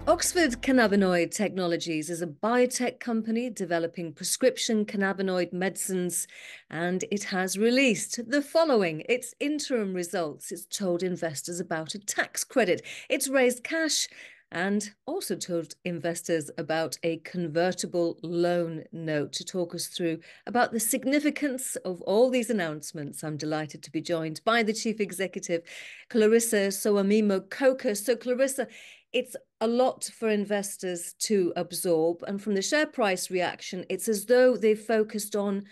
Oxford Cannabinoid Technologies is a biotech company developing prescription cannabinoid medicines, and it has released the following: its interim results. It's told investors about a tax credit. It's raised cash and also told investors about a convertible loan note. To talk us through about the significance of all these announcements, I'm delighted to be joined by the Chief Executive, Clarissa Sowemimo-Coker. So, Clarissa, it's a lot for investors to absorb. And from the share price reaction, it's as though they've focused on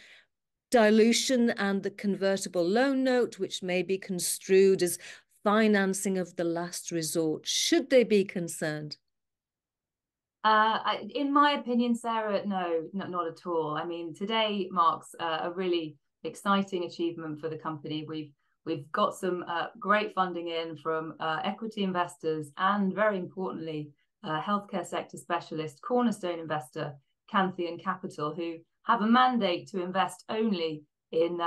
dilution and the convertible loan note, which may be construed as financing of the last resort. Should they be concerned? In my opinion, Sarah, no, not at all. I mean, today marks a really exciting achievement for the company. We've got some great funding in from equity investors and, very importantly, healthcare sector specialist, Cornerstone investor, Cantheon Capital, who have a mandate to invest only in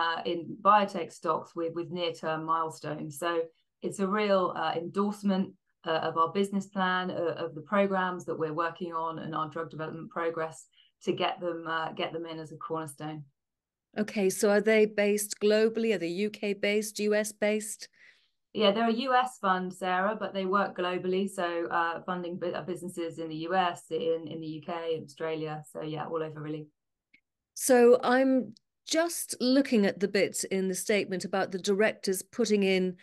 biotech stocks with near-term milestones. So it's a real endorsement of our business plan, of the programs that we're working on, and our drug development progress to get them in as a cornerstone. Okay, so are they based globally? Are they UK based, US based? Yeah, they're a US fund, Sarah, but they work globally. So funding businesses in the US, in the UK, Australia. So yeah, all over really. So I'm just looking at the bit in the statement about the directors putting in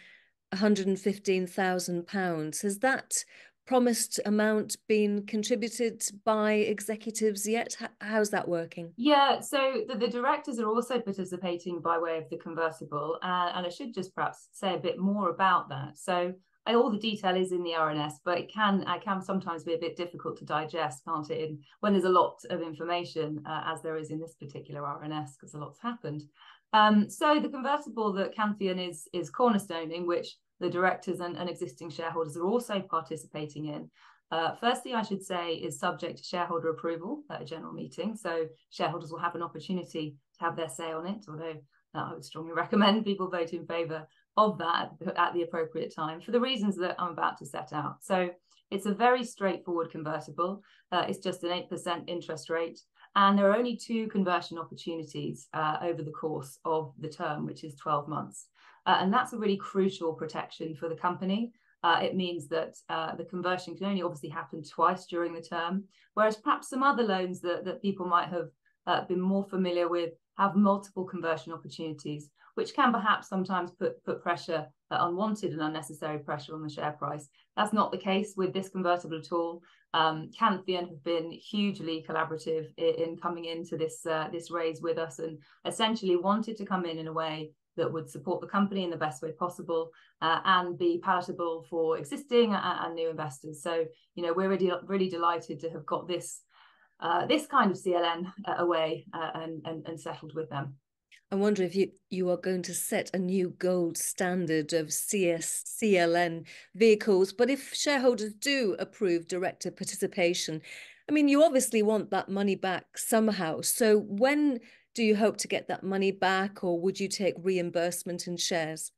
£115,000. Has that promised amount been contributed by executives yet? How's that working? Yeah, so the directors are also participating by way of the convertible, and I should just perhaps say a bit more about that. So all the detail is in the RNS, but it can sometimes be a bit difficult to digest, can't it? When there's a lot of information, as there is in this particular RNS, because a lot's happened. So the convertible that Cantheon is cornerstoning, which the directors and existing shareholders are also participating in. Firstly, I should say, is subject to shareholder approval at a general meeting. So shareholders will have an opportunity to have their say on it, although I would strongly recommend people vote in favour of that at the appropriate time for the reasons that I'm about to set out. So it's a very straightforward convertible. It's just an 8% interest rate. And there are only two conversion opportunities over the course of the term, which is 12 months. And that's a really crucial protection for the company. It means that the conversion can only obviously happen twice during the term, whereas perhaps some other loans that people might have been more familiar with have multiple conversion opportunities, which can perhaps sometimes put pressure, unwanted and unnecessary pressure on the share price. That's not the case with this convertible at all. Cantheon have been hugely collaborative in coming into this raise with us, and essentially wanted to come in a way that would support the company in the best way possible and be palatable for existing and new investors. So, we're really delighted to have got this kind of CLN away and settled with them. I wonder if you are going to set a new gold standard of CLN vehicles. But if shareholders do approve director participation, I mean, you obviously want that money back somehow. So when do you hope to get that money back, or would you take reimbursement in shares?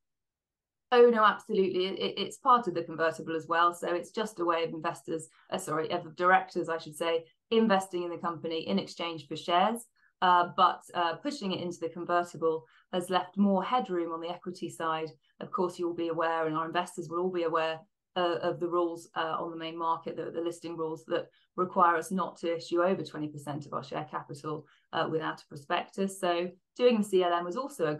Oh, no, absolutely. It's part of the convertible as well. So it's just a way of of directors, I should say, investing in the company in exchange for shares. But pushing it into the convertible has left more headroom on the equity side. Of course, you'll be aware, and our investors will all be aware of the rules on the main market, the listing rules that require us not to issue over 20% of our share capital without a prospectus. So doing the CLM was also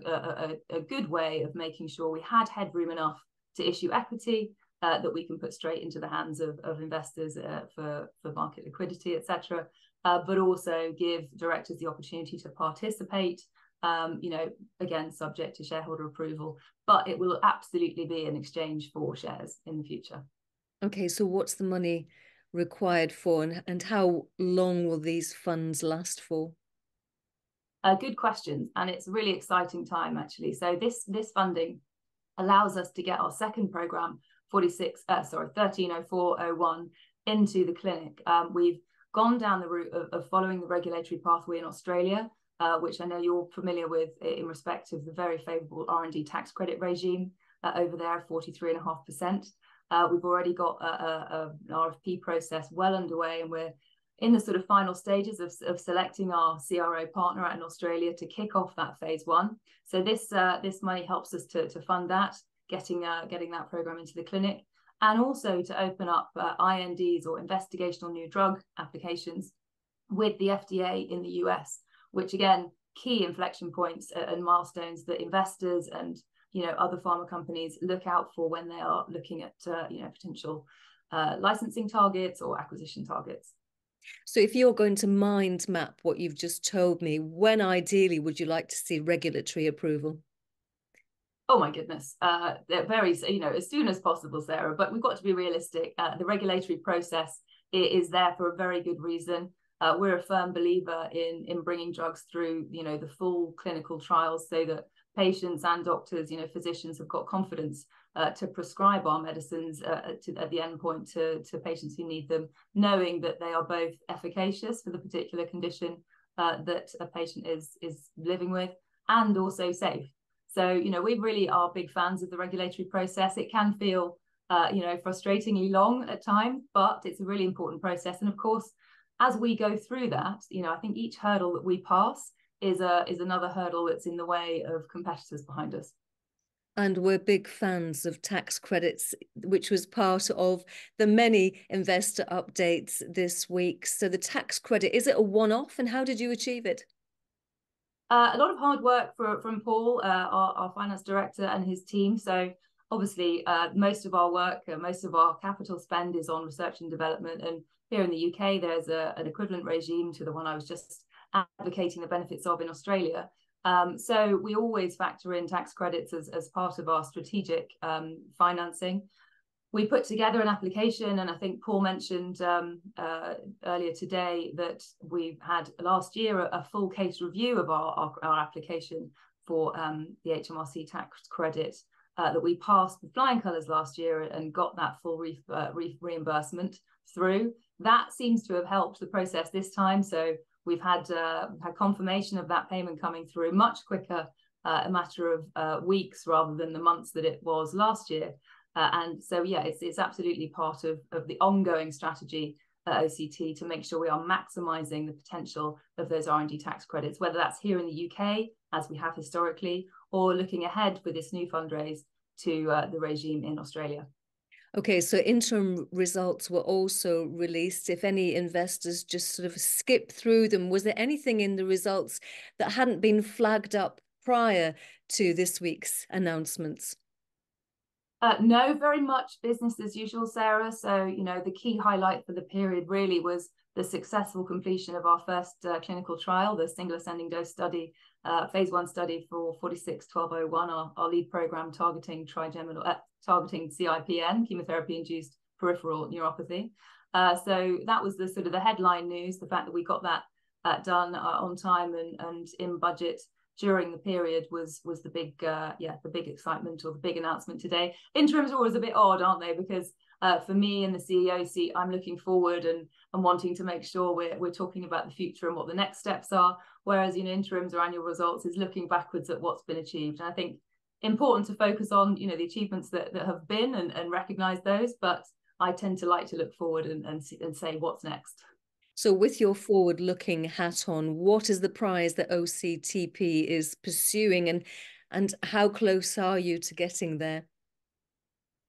a good way of making sure we had headroom enough to issue equity that we can put straight into the hands of investors for market liquidity, etc. But also give directors the opportunity to participate, again, subject to shareholder approval, but it will absolutely be in exchange for shares in the future. Okay, so what's the money required for, and how long will these funds last for? Good questions, and it's a really exciting time, actually. So this funding allows us to get our second program, 130401, into the clinic. We've gone down the route of following the regulatory pathway in Australia, which I know you're familiar with in respect of the very favourable R&D tax credit regime over there, 43.5%. We've already got an RFP process well underway, and we're in the sort of final stages of selecting our CRO partner out in Australia to kick off that phase 1. So this money helps us to fund that, getting that program into the clinic, and also to open up INDs, or investigational new drug applications, with the FDA in the US, which again, key inflection points and milestones that investors and other pharma companies look out for when they are looking at potential licensing targets or acquisition targets. So if you're going to mind map what you've just told me, when ideally would you like to see regulatory approval? Oh my goodness, very, as soon as possible, Sarah, but we've got to be realistic. The regulatory process is there for a very good reason. We're a firm believer in bringing drugs through, the full clinical trials, so that patients and doctors, physicians have got confidence to prescribe our medicines at the end point to patients who need them, knowing that they are both efficacious for the particular condition that a patient is living with, and also safe. So, we really are big fans of the regulatory process. It can feel, frustratingly long at times, but it's a really important process. And of course, as we go through that, I think each hurdle that we pass is another hurdle that's in the way of competitors behind us. And we're big fans of tax credits, which was part of the many investor updates this week. So the tax credit, is it a one-off, and how did you achieve it? A lot of hard work from Paul, our finance director, and his team. So obviously, most of our work, most of our capital spend is on research and development. And here in the UK, there's an equivalent regime to the one I was just advocating the benefits of in Australia. So we always factor in tax credits as part of our strategic financing. We put together an application, and I think Paul mentioned earlier today that we had last year a full case review of our application for the HMRC tax credit that we passed with flying colours last year and got that full reimbursement through. That seems to have helped the process this time. So we've had confirmation of that payment coming through much quicker, a matter of weeks rather than the months that it was last year. And so, yeah, it's absolutely part of the ongoing strategy at OCT to make sure we are maximising the potential of those R&D tax credits, whether that's here in the UK, as we have historically, or looking ahead with this new fundraise to the regime in Australia. Okay, so interim results were also released. If any investors just sort of skip through them, was there anything in the results that hadn't been flagged up prior to this week's announcements? No, very much business as usual, Sarah. So, the key highlight for the period really was the successful completion of our first clinical trial, the single ascending dose study, phase 1 study for 46-1201, our lead program targeting targeting CIPN, chemotherapy-induced peripheral neuropathy. So that was the sort of the headline news, the fact that we got that done on time and in budget during the period was the big the big excitement, or the big announcement today. Interims are always a bit odd, aren't they? Because for me in the CEO seat, I'm looking forward and wanting to make sure we're talking about the future and what the next steps are. Whereas interims or annual results is looking backwards at what's been achieved. And I think important to focus on the achievements that have been and recognize those. But I tend to like to look forward and say what's next. So with your forward-looking hat on, what is the prize that OCTP is pursuing, and how close are you to getting there?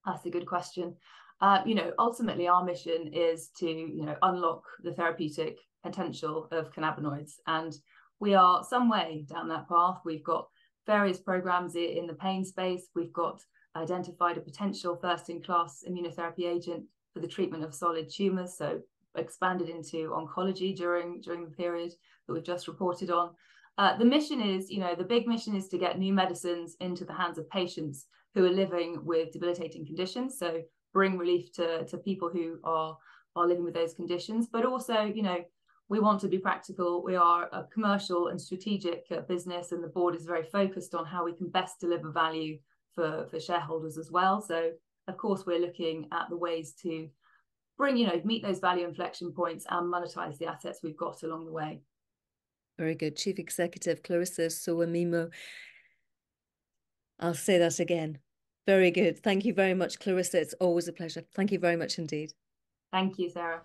That's a good question. Ultimately our mission is to, unlock the therapeutic potential of cannabinoids. And we are some way down that path. We've got various programs in the pain space. We've got identified a potential first-in-class immunotherapy agent for the treatment of solid tumors. So expanded into oncology during the period that we've just reported on. The mission is, the big mission is to get new medicines into the hands of patients who are living with debilitating conditions. So bring relief to people who are living with those conditions. But also, we want to be practical. We are a commercial and strategic business, and the board is very focused on how we can best deliver value for shareholders as well. So, of course, we're looking at the ways to meet those value inflection points and monetize the assets we've got along the way. Very good. Chief Executive Clarissa Sowemimo. I'll say that again. Very good. Thank you very much, Clarissa. It's always a pleasure. Thank you very much indeed. Thank you, Sarah.